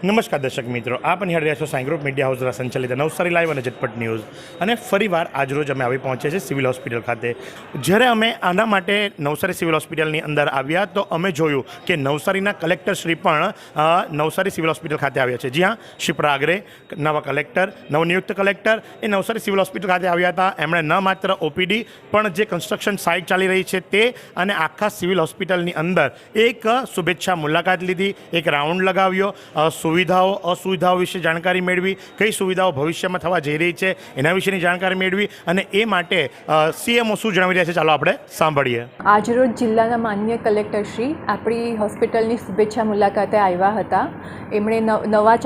નમસ્કાર દર્શક મિત્રો, આપ નિહાળી રહ્યા છો સાઈ ગ્રુપ મીડિયા હાઉસ દ્વારા સંચાલિત નવસારી લાઈવ અને ઝટપટ ન્યૂઝ. અને ફરીવાર આજરોજ અમે આવી પહોંચ્યા છીએ સિવિલ હોસ્પિટલ ખાતે. જ્યારે અમે આના માટે નવસારી સિવિલ હોસ્પિટલની અંદર આવ્યા તો અમે જોયું કે નવસારીના કલેક્ટર શ્રી પણ નવસારી સિવિલ હોસ્પિટલ ખાતે આવ્યા છે. જી હા, શ્રી પ્રાગરે નવા કલેક્ટર, નવનિયુક્ત કલેક્ટર એ નવસારી સિવિલ હોસ્પિટલ ખાતે આવ્યા હતા. એમણે ન માત્ર ઓપીડી પણ જે કન્સ્ટ્રક્શન સાઇટ ચાલી રહી છે તે અને આખા સિવિલ હોસ્પિટલની અંદર એક શુભેચ્છા મુલાકાત લીધી, એક રાઉન્ડ લગાવ્યો, સુવિધાઓ અસુવિધાઓ વિશે જાણકારી મેળવી, કઈ સુવિધાઓ ભવિષ્યમાં થવા જઈ રહી છે એના વિશેની જાણકારી મેળવી અને એ માટે સીએમઓ શું જણાવી રહ્યા છે ચાલો આપણે સાંભળીએ. આજરોજ જિલ્લાના માન્ય કલેક્ટરશ્રી આપણી હોસ્પિટલની શુભેચ્છા મુલાકાતે આવ્યા હતા. એમણે નવા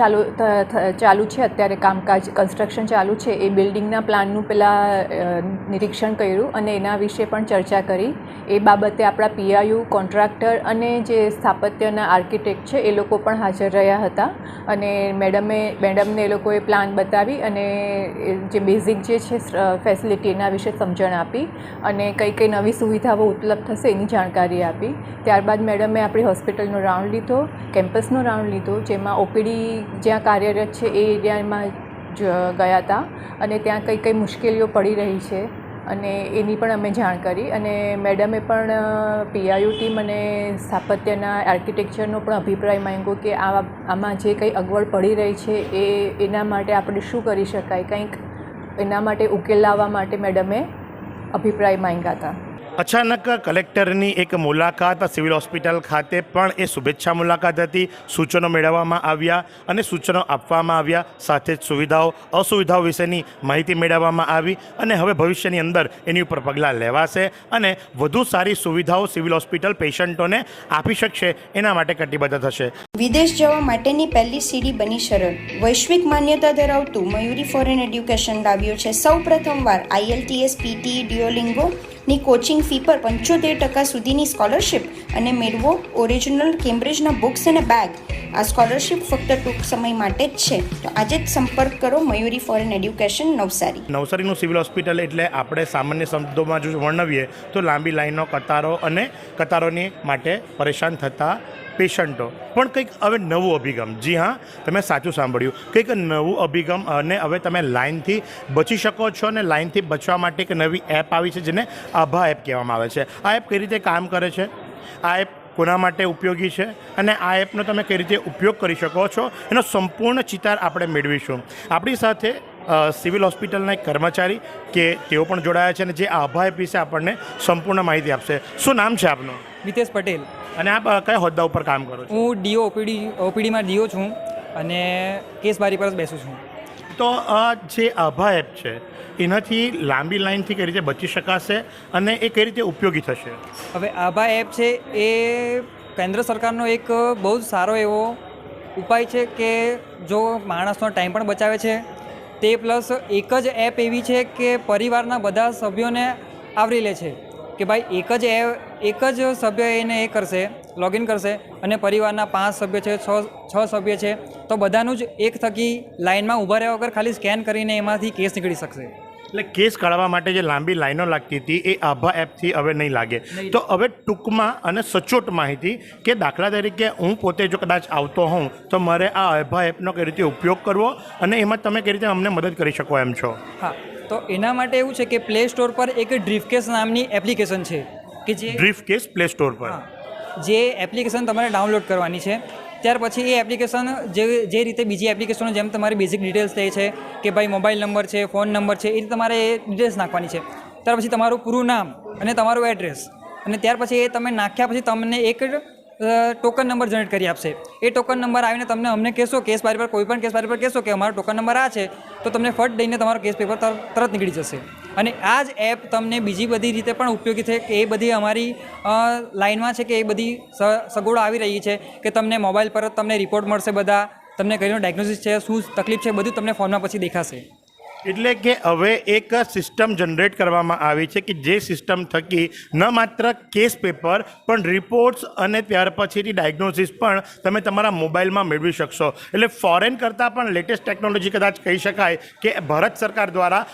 ચાલુ છે અત્યારે કામકાજ કન્સ્ટ્રક્શન ચાલુ છે એ બિલ્ડિંગના પ્લાનનું પહેલાં નિરીક્ષણ કર્યું અને એના વિશે પણ ચર્ચા કરી. એ બાબતે આપણા પીઆઈયુ કોન્ટ્રાક્ટર અને જે સ્થાપત્યના આર્કિટેક્ટ છે એ લોકો પણ હાજર રહ્યા હતા અને મેડમને એ લોકોએ પ્લાન બતાવી અને જે બેઝિક જે છે ફેસિલિટી એના વિશે સમજણ આપી અને કઈ કઈ નવી સુવિધાઓ ઉપલબ્ધ થશે એની જાણકારી આપી. ત્યારબાદ મેડમે આપણી હોસ્પિટલનો રાઉન્ડ લીધો, કેમ્પસનો રાઉન્ડ લીધો, જેમાં ઓપીડી જ્યાં કાર્યરત છે એ એરિયામાં ગયા હતા અને ત્યાં કઈ કઈ મુશ્કેલીઓ પડી રહી છે અને એની પણ અમે જાણ કરી. અને મેડમે પણ પીઆઈયુ ટીમ અને સ્થાપત્યના આર્કિટેક્ચરનો પણ અભિપ્રાય માંગ્યો કે આમાં જે કંઈ અગવડ પડી રહી છે એના માટે આપણે શું કરી શકાય, કંઈક એના માટે ઉકેલ લાવવા માટે મેડમે અભિપ્રાય માંગ્યા હતા. અચાનક કલેક્ટરની એક મુલાકાત સિવિલ હોસ્પિટલ ખાતે પણ એ શુભેચ્છા મુલાકાત હતી. સૂચનો મેળવવામાં આવ્યા અને સૂચનો આપવામાં આવ્યા, સાથે જ સુવિધાઓ અસુવિધાઓ વિશેની માહિતી મેળવવામાં આવી અને હવે ભવિષ્યની અંદર એની ઉપર પગલાં લેવાશે અને વધુ સારી સુવિધાઓ સિવિલ હોસ્પિટલ પેશન્ટોને આપી શકશે એના માટે કટિબદ્ધ થશે. વિદેશ જવા માટેની પહેલી સીડી બની સરળ. વૈશ્વિક માન્યતા ધરાવતું મયુરી ફોરેન એડ્યુકેશન લાવ્યું છે સૌ પ્રથમવાર IELTS, PTE, ડ્યુઓલિંગો ની કોચિંગ ફી પર 75% સુધીની સ્કોલરશિપ અને મેળવો ઓરિજિનલ કેમ્બ્રિજના બુક્સ અને બેગ. આ સ્કોલરશિપ ફક્ત ટૂંક સમય માટે જ છે, તો આજે જ સંપર્ક કરો મયુરી ફોરેન એડ્યુકેશન નવસારી. નવસારીનું સિવિલ હોસ્પિટલ એટલે આપણે સામાન્ય શબ્દોમાં જો વર્ણવીએ તો લાંબી લાઈનો, કતારો અને કતારોની માટે પરેશાન થતા પેશન્ટો. પણ કંઈક હવે નવું અભિગમ, જી હા, તમે સાચું સાંભળ્યું, કંઈક નવું અભિગમ અને હવે તમે લાઇનથી બચી શકો છો અને લાઇનથી બચવા માટે એક નવી એપ આવી છે જેને આભા એપ કહેવામાં આવે છે. આ એપ કઈ રીતે કામ કરે છે, આ એપ કોના માટે ઉપયોગી છે અને આ એપનો તમે કઈ રીતે ઉપયોગ કરી શકો છો એનો સંપૂર્ણ ચિતાર આપણે મેળવીશું. આપણી સાથે સિવિલ હોસ્પિટલના એક કર્મચારી કે તેઓ પણ જોડાયા છે અને જે આભા એપ વિશે આપણને સંપૂર્ણ માહિતી આપશે. શું નામ છે આપનું? મિતેશ પટેલ. અને આપ કયા હોદ્દા ઉપર કામ કરો છો? હું ડીઓ ઓપીડીમાં ડીઓ છું અને કેસ બારી પર જ બેસું છું. તો જે આભા એપ છે એનાથી લાંબી લાઈનથી કઈ રીતે બચી શકાશે અને એ કઈ રીતે ઉપયોગી થશે? હવે આભા એપ છે એ કેન્દ્ર સરકારનો એક બહુ જ સારો એવો ઉપાય છે કે જો માણસનો ટાઈમ પણ બચાવે છે તે પ્લસ એક જ એપ એવી છે કે પરિવારના બધા સભ્યોને આવરી લે છે કે ભાઈ એક જ સભ્ય એને એ કરશે, લોગિન કરશે અને પરિવારના 5 સભ્ય છે, 6 સભ્ય છે તો બધાનું જ એક થકી લાઇનમાં ઊભા રહ્યા વગર ખાલી સ્કેન કરીને એમાંથી કેસ નીકળી શકશે. એટલે કેસ કાઢવા માટે જે લાંબી લાઈનો લાગતી હતી એ આભા એપથી હવે નહીં લાગે. તો હવે ટૂંકમાં અને સચોટ માહિતી કે દાખલા તરીકે હું પોતે જો કદાચ આવતો હોઉં તો મારે આ આભા એપનો કઈ રીતે ઉપયોગ કરવો અને એમાં તમે કઈ રીતે અમને મદદ કરી શકો એમ છો? હા, તો એના માટે એવું છે કે પ્લે સ્ટોર પર એક ડ્રીફકેસ નામની એપ્લિકેશન છે કે જે ડ્રીફકેસ પ્લે સ્ટોર પર જે એપ્લિકેશન તમારે ડાઉનલોડ કરવાની છે. ત્યાર પછી એ એપ્લિકેશન જે રીતે બીજી એપ્લિકેશનો જેમ તમારી બેઝિક ડિટેલ્સ થઈ છે કે ભાઈ મોબાઈલ નંબર છે, ફોન નંબર છે, એ રીતે તમારે એ ડિટેલ્સ નાખવાની છે. ત્યાર પછી તમારું પૂરું નામ અને તમારું એડ્રેસ અને ત્યાર પછી એ તમે નાખ્યા પછી તમને એક ટોકન નંબર જનરેટ કરી આપશે. એ ટોકન નંબર આવીને તમને અમને કહેશો કેસ બારી પર, કોઈ પણ કેસ બારી પર કહેશો કે અમારો ટોકન નંબર આ છે તો તમને ફટ દઈને તમારો કેસ પેપર તરત નીકળી જશે. અને આ જ એપ તમને બીજી બધી રીતે પણ ઉપયોગી છે કે એ બધી અમારી લાઇનમાં છે કે એ બધી સગવડો આવી રહી છે કે તમને મોબાઈલ પર જ તમને રિપોર્ટ મળશે, બધા તમને કઈનો ડાયગ્નોસિસ છે, શું તકલીફ છે બધું તમને ફોનમાં પછી દેખાશે. એટલે કે હવે એક સિસ્ટમ જનરેટ કરવામાં આવી છે કે જે સિસ્ટમ થકી ન માત્ર કેસ પેપર પણ રિપોર્ટ્સ અને ત્યાર પછીની ડાયગ્નોસિસ પણ તમે તમારા મોબાઈલમાં મેળવી શકશો. એટલે ફોરેન કરતાં પણ લેટેસ્ટ ટેકનોલોજી કદાચ કહી શકાય કે ભારત સરકાર દ્વારા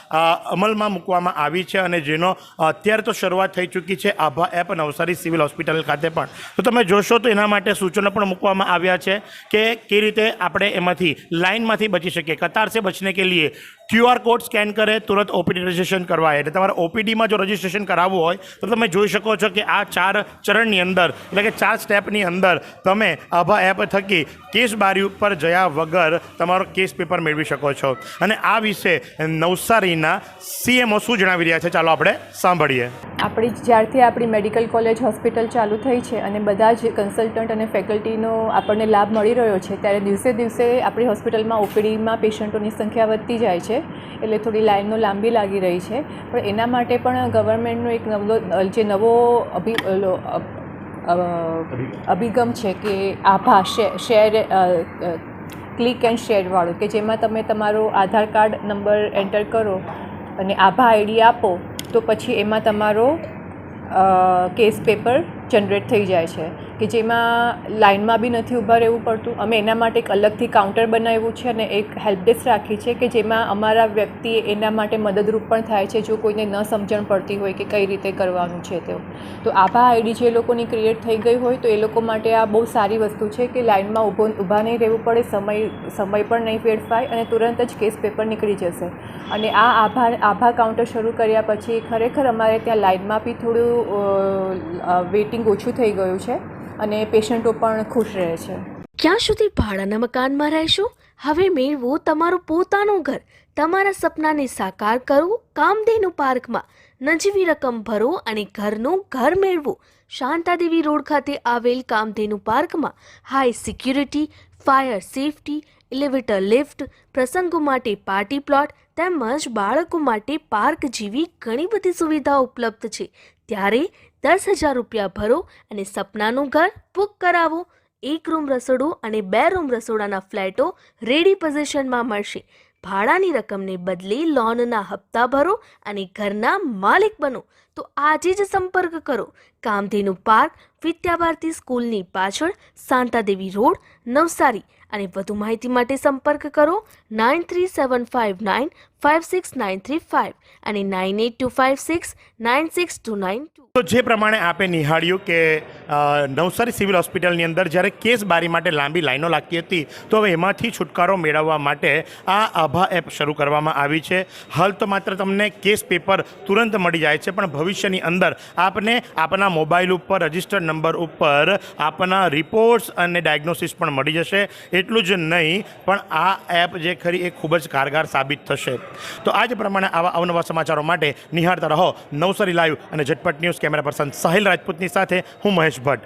અમલમાં મૂકવામાં આવી છે અને જેનો અત્યારે તો શરૂઆત થઈ ચૂકી છે આભા એપ નવસારી સિવિલ હોસ્પિટલ ખાતે પણ. તો તમે જોશો તો એના માટે સૂચનો પણ મૂકવામાં આવ્યા છે કે કઈ રીતે આપણે એમાંથી લાઇનમાંથી બચી શકીએ. કતાર સે બચને કે લીએ QR કોડ સ્કેન કરે તુરંત ઓપીડી રજિસ્ટ્રેશન કરવાય. એટલે તમારે ઓપીડીમાં જો રજિસ્ટ્રેશન કરાવવું હોય તો તમે જોઈ શકો છો કે આ 4 ચરણની અંદર એટલે કે 4 સ્ટેપની અંદર તમે આભા એપ થકી કેસ બારી ઉપર જયા વગર તમારો કેસ પેપર મેળવી શકો છો. અને આ વિશે નવસારીના CMO શું જણાવી રહ્યા છે ચાલો આપણે સાંભળીએ. જ્યારથી આપણી મેડિકલ કોલેજ હોસ્પિટલ ચાલુ થઈ છે અને બધા જ કન્સલ્ટન્ટ અને ફેકલ્ટીનો આપણને લાભ મળી રહ્યો છે ત્યારે દિવસે દિવસે આપણી હોસ્પિટલમાં ઓપીડીમાં પેશન્ટોની સંખ્યા વધતી જાય છે. એટલે થોડી લાઈનો લાંબી લાગી રહી છે. પણ એના માટે પણ ગવર્મેન્ટનો એક નવો અભિગમ છે કે આભા શેર ક્લિક એન્ડ શેરવાળું, કે જેમાં તમે તમારો આધાર કાર્ડ નંબર એન્ટર કરો અને આભા આઈડી આપો તો પછી એમાં તમારો કેસ પેપર જનરેટ થઈ જાય છે કે જેમાં લાઇનમાં બી નથી ઊભા રહેવું પડતું. અમે એના માટે એક અલગથી કાઉન્ટર બનાવ્યું છે અને એક હેલ્પ ડેસ્ક રાખી છે કે જેમાં અમારા વ્યક્તિ એના માટે મદદરૂપ પણ થાય છે જો કોઈને ન સમજણ પડતી હોય કે કઈ રીતે કરવાનું છે તેવું. તો આભા આઈડી જે લોકોની ક્રિએટ થઈ ગઈ હોય તો એ લોકો માટે આ બહુ સારી વસ્તુ છે કે લાઇનમાં ઊભા નહીં રહેવું પડે, સમય પણ નહીં વેડફાય અને તુરંત જ કેસ પેપર નીકળી જશે. અને આ આભા કાઉન્ટર શરૂ કર્યા પછી ખરેખર અમારે ત્યાં લાઇનમાં બી થોડું વેઇટિંગ ઓછું થઈ ગયું છે અને પેશન્ટો પણ ખુશ રહે છે. ક્યાં સુધી ભાડાના મકાનમાં રહેશો? હવે મેળવો તમારું પોતાનું ઘર. તમારા સપનાને સાકાર કરો કામધેનુ પાર્કમાં. નજીવી રકમ ભરો અને ઘરનું ઘર મેળવો. શાંતાદેવી રોડ ખાતે આવેલ કામધેનુ પાર્કમાં high security, fire safety, elevator lift, પ્રસંગો માટે પાર્ટી પ્લોટ તેમજ બાળકો માટે પાર્ક જેવી ઘણી બધી સુવિધાઓ ઉપલબ્ધ છે. ત્યારે 10,000 રૂપિયા ભરો અને સપનાનું ઘર બુક કરાવો. 1 રૂમ રસોડું અને 2 રૂમ રસોડાના ફ્લેટો રેડી પોઝિશનમાં મળશે. ભાડાની રકમને બદલે લોનના હપ્તા ભરો અને ઘરના માલિક બનો. તો આજે જ સંપર્ક કરો. કામધેનુ પાર્ક, વિદ્યાભારતી સ્કૂલની પાછળ, શાંતાદેવી રોડ, નવસારી. અને વધુ માહિતી માટે સંપર્ક કરો 9375956935 અને 9825696292. તો જે પ્રમાણે આપે નિહાળ્યું કે નવસારી સિવિલ હોસ્પિટલની અંદર જ્યારે કેસ બારી માટે લાંબી લાઈનો લાગતી હતી તો હવે એમાંથી છુટકારો મેળવવા માટે આ આભા એપ શરૂ કરવામાં આવી છે. હાલ તો માત્ર તમને કેસ પેપર તુરંત મળી જાય છે પણ ભવિષ્યની અંદર આપને આપના મોબાઈલ ઉપર રજિસ્ટર્ડ નંબર ઉપર આપના રિપોર્ટ્સ અને ડાયગ્નોસિસ પણ મળી જશે. એટલું જ નહીં પણ આ એપ જે ખરી એ ખૂબ જ કારગર સાબિત થશે. તો આ જ પ્રમાણે આવા અવનવા સમાચારો માટે નિહાળતા રહો નવસારી લાઈવ અને ઝટપટ ન્યૂઝ. કેમેરા પર્સન સાહિલ રાજપૂતની સાથે હું મહેશ ભટ્ટ.